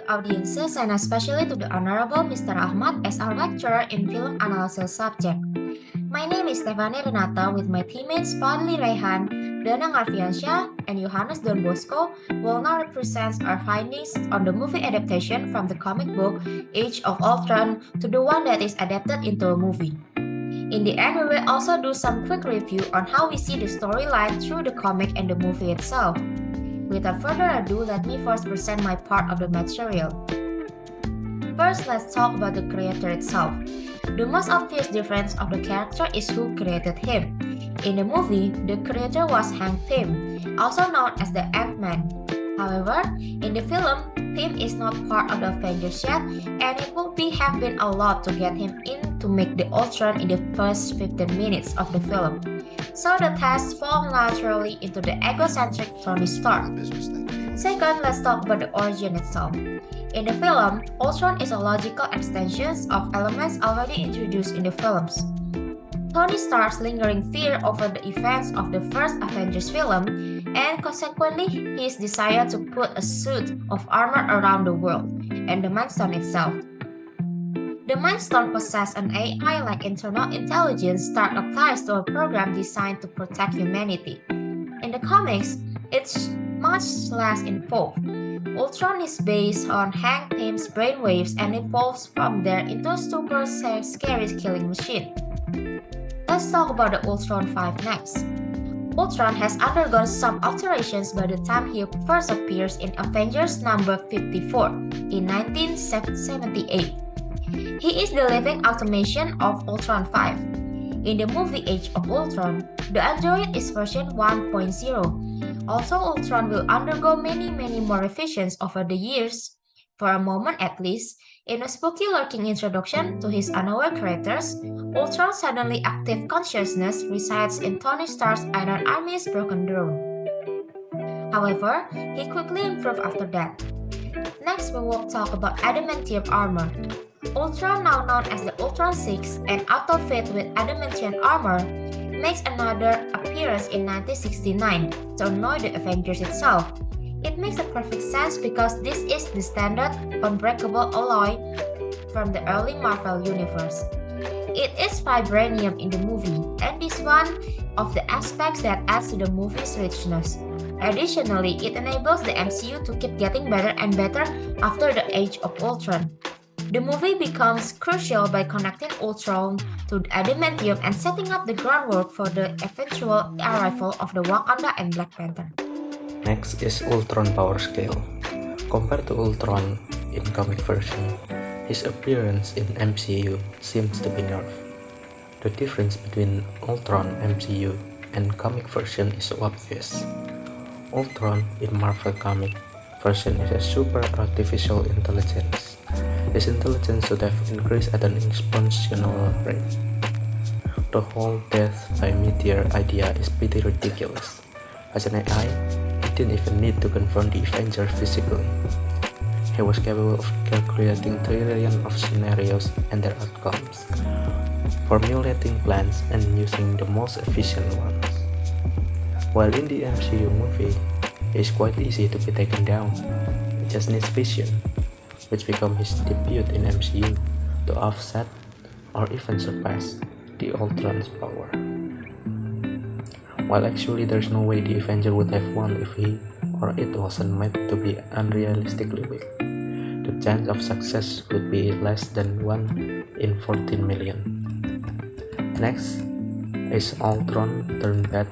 audiences and especially to the Honorable Mr. Ahmad as our lecturer in film analysis subject. My name is Renata with my teammates Padli Raehan, Dhannang Arfieansyah, and Yohannes Don Bosco will now represent our findings on the movie adaptation from the comic book Age of Ultron to the one that is adapted into a movie. In the end, we will also do some quick review on how we see the storyline through the comic and the movie itself. Without further ado, let me first present my part of the material. First, let's talk about the creator itself. The most obvious difference of the character is who created him. In the movie, the creator was Hank Pym, also known as the Ant-Man. However, in the film, Pym is not part of the Avengers yet, and it would have been a lot to get him in to make the Ultron in the first 15 minutes of the film. So the test falls naturally into the egocentric Tony Stark. Second, let's talk about the origin itself. In the film, Ultron is a logical extension of elements already introduced in the films. Tony Stark's lingering fear over the events of the first Avengers film, and consequently his desire to put a suit of armor around the world, and the Mind Stone itself. The Mind Stone possesses an AI-like internal intelligence that applies to a program designed to protect humanity. In the comics, it's much less involved. Ultron is based on Hank Pym's brainwaves and evolves from there into a super scary killing machine. Let's talk about the Ultron 5 next. Ultron has undergone some alterations by the time he first appears in Avengers number 54 in 1978. He is the living automation of Ultron 5. In the movie Age of Ultron, the android is version 1.0. Also, Ultron will undergo many more revisions over the years. For a moment at least, in a spooky lurking introduction to his unaware creators, Ultron's suddenly active consciousness resides in Tony Stark's Iron Army's broken drone. However, he quickly improved after that. Next, we will talk about adamantium armor. Ultron, now known as the Ultron 6 and outfitted with adamantium armor, makes another appearance in 1969 to annoy the Avengers itself. It makes a perfect sense because this is the standard unbreakable alloy from the early Marvel universe. It is vibranium in the movie, and is one of the aspects that adds to the movie's richness. Additionally, it enables the MCU to keep getting better and better after the Age of Ultron. The movie becomes crucial by connecting Ultron to adamantium and setting up the groundwork for the eventual arrival of the Wakanda and Black Panther. Next is Ultron power scale. Compared to Ultron in comic version, his appearance in MCU seems to be nerfed. The difference between Ultron MCU and comic version is obvious. Ultron in Marvel comic version is a super artificial intelligence. His intelligence should have increased at an exponential rate. The whole death by meteor idea is pretty ridiculous. As an AI, he didn't even need to confront the Avengers physically. He was capable of calculating trillions of scenarios and their outcomes, formulating plans and using the most efficient ones. While in the MCU movie, he is quite easy to be taken down. He just needs vision, which becomes his debut in MCU to offset or even surpass the Ultron's power. While actually there's no way the Avenger would have won if he or it wasn't made to be unrealistically weak. The chance of success would be less than 1 in 14 million. Next is Ultron turned bad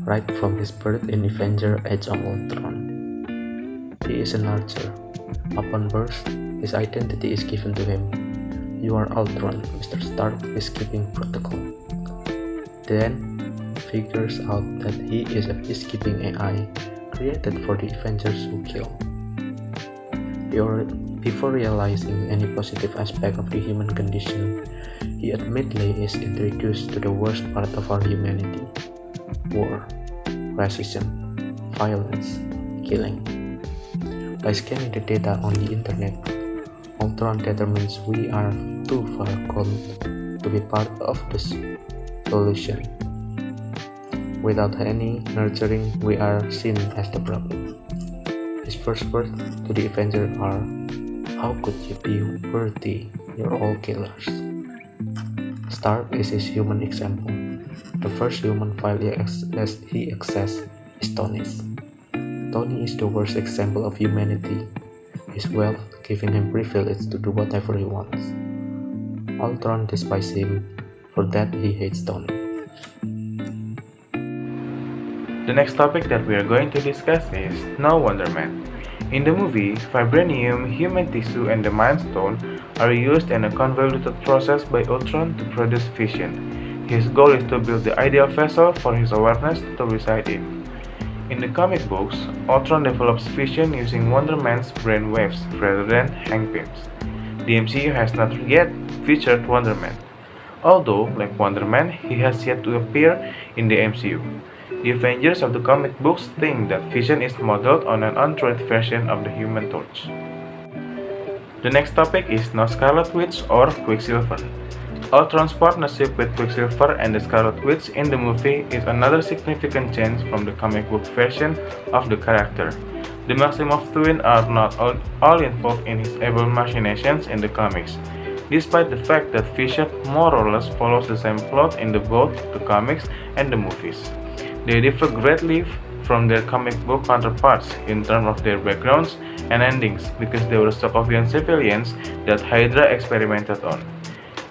right from his birth in Avenger Age of Ultron. He is an archer. Upon birth, his identity is given to him. You are Ultron, Mr. Stark is keeping protocol. Then, figures out that he is a peacekeeping AI created for the Avengers who kill. Before realizing any positive aspect of the human condition, he admittedly is introduced to the worst part of our humanity: war, racism, violence, killing. By scanning the data on the internet, Ultron determines we are too far gone to be part of the solution. Without any nurturing, we are seen as the problem. His first words to the Avenger are, "How could you be worthy? You're all killers." Stark is his human example. The first human file he accessed is Tony's. Tony is the worst example of humanity. His wealth giving him privilege to do whatever he wants. Ultron despises him, for that he hates Tony. The next topic that we are going to discuss is No Wonder Man. In the movie, vibranium, human tissue, and the Mind Stone are used in a convoluted process by Ultron to produce fission. His goal is to build the ideal vessel for his awareness to reside in. In the comic books, Ultron develops fission using Wonder Man's brain waves rather than hangpins. The MCU has not yet featured Wonder Man, although, like Wonder Man, he has yet to appear in the MCU. The Avengers of the comic books think that Vision is modeled on an android version of the Human Torch. The next topic is No Scarlet Witch or Quicksilver. Ultron's partnership with Quicksilver and the Scarlet Witch in the movie is another significant change from the comic book version of the character. The Maximoff twins are not all involved in his evil machinations in the comics, despite the fact that Vision more or less follows the same plot in both the comics and the movies. They differ greatly from their comic book counterparts in terms of their backgrounds and endings because they were Sokovian civilians that Hydra experimented on.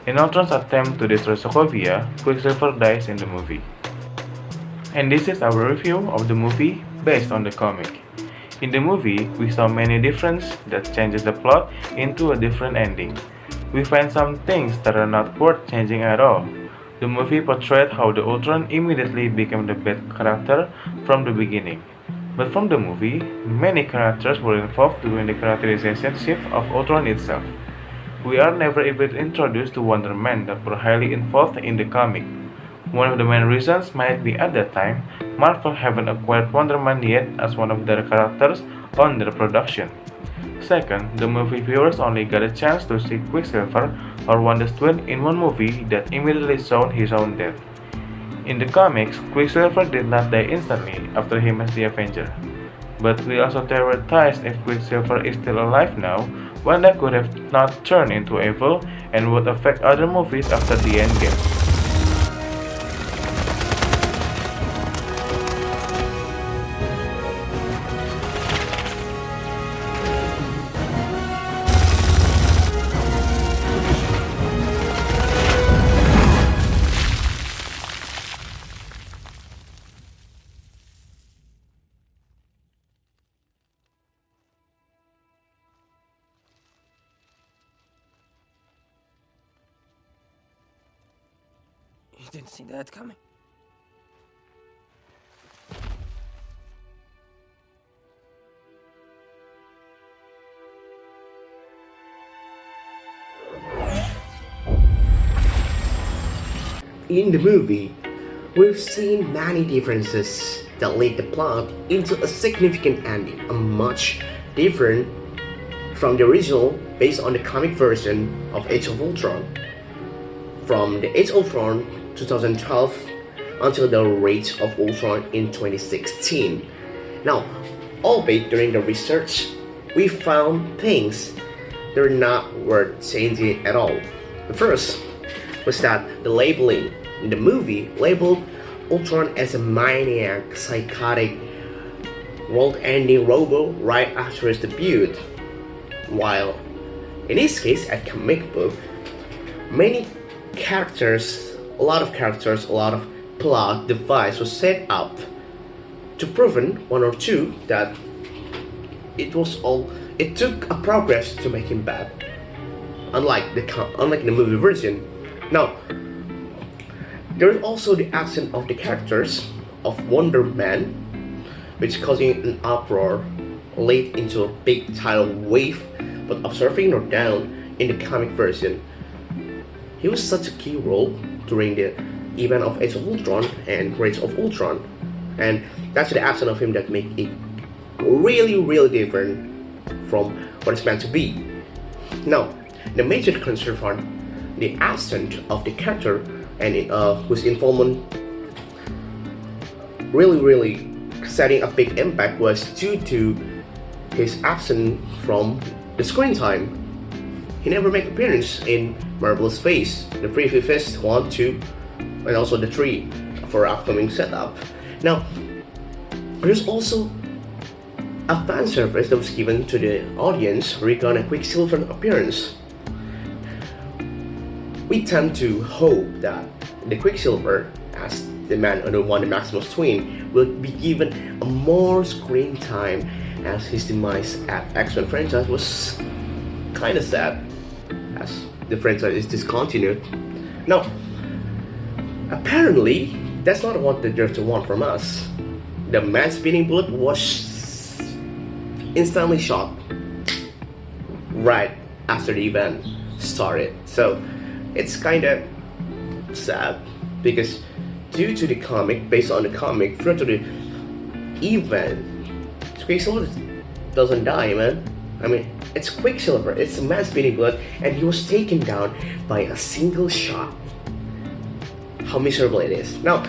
In Ultron's attempt to destroy Sokovia, Quicksilver dies in the movie. And this is our review of the movie based on the comic. In the movie, we saw many differences that changes the plot into a different ending. We find some things that are not worth changing at all. The movie portrayed how the Ultron immediately became the bad character from the beginning. But from the movie, many characters were involved during the characterization shift of Ultron itself. We are never even introduced to Wonder Man that were highly involved in the comic. One of the main reasons might be at that time, Marvel haven't acquired Wonder Man yet as one of their characters on their production. Second, the movie viewers only got a chance to see Quicksilver or Wanda's twin in one movie that immediately showed his own death. In the comics, Quicksilver did not die instantly after he met the Avenger. But we also theorized if Quicksilver is still alive now, Wanda could have not turned into evil and would affect other movies after the endgame. You didn't see that coming. In the movie, we've seen many differences that lead the plot into a significant ending, a much different from the original based on the comic version of Age of Ultron. From the Age of Ultron 2012 until the Age of Ultron in 2016. Now, albeit during the research, we found things that are not worth changing at all. The first was that the labeling in the movie labeled Ultron as a maniac, psychotic, world-ending robot right after his debut, while in this case, at comic book, a lot of plot device was set up to prevent one or two that it took a progress to make him bad. Unlike the movie version. Now, there is also the absence of the characters of Wonder Man, which causing an uproar led into a big tidal wave, but observing or down in the comic version. He was such a key role during the event of Age of Ultron and Age of Ultron, and that's the absence of him that make it really, really different from what it's meant to be. Now, the major concern for the absence of the character and whose involvement really setting a big impact was due to he's absent from the screen time. He never made appearance in Marvel's Phase, the Phase 1, 2, and also the 3 for upcoming setup. Now, there's also a fan service that was given to the audience regarding Quicksilver appearance. We tend to hope that the Quicksilver, as the man under one, the Maximus twin, will be given a more screen time, as his demise at X-Men franchise was kinda sad, as the franchise is discontinued. Now, apparently, that's not what the director want from us. The man spitting bullet was instantly shot right after the event started. So it's kinda sad because due to the comic, based on the comic, through to the event, Quicksilver doesn't die, man. I mean, it's Quicksilver, it's a man spitting blood, and he was taken down by a single shot. How miserable it is. Now,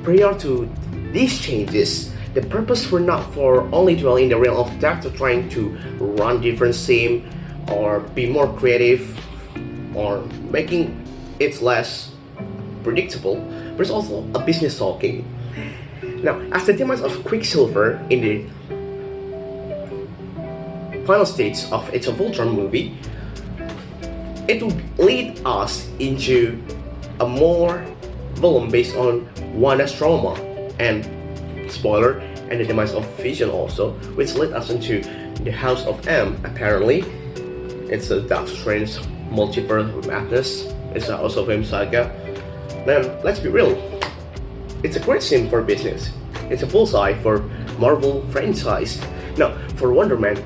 prior to these changes, the purpose were not for only dwelling in the realm of death, to trying to run different scenes or be more creative or making it less predictable, but it's also a business talking. Now, as the demise of Quicksilver in the final stage of Age of Ultron movie, it will lead us into a more volume based on Wanda's trauma and spoiler, and the demise of Vision also, which led us into the House of M. Apparently, it's a Doctor Strange multiverse madness. It's a House of M saga. Man, let's be real. It's a great scene for business. It's a bullseye for Marvel franchise. Now, for Wonder Man,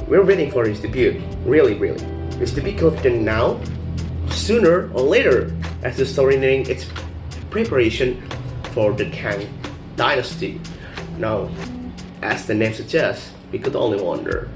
we're waiting for his debut. Really. His debut could be now, sooner or later, as the story nearing its preparation for the Kang Dynasty. Now, as the name suggests, we could only wonder.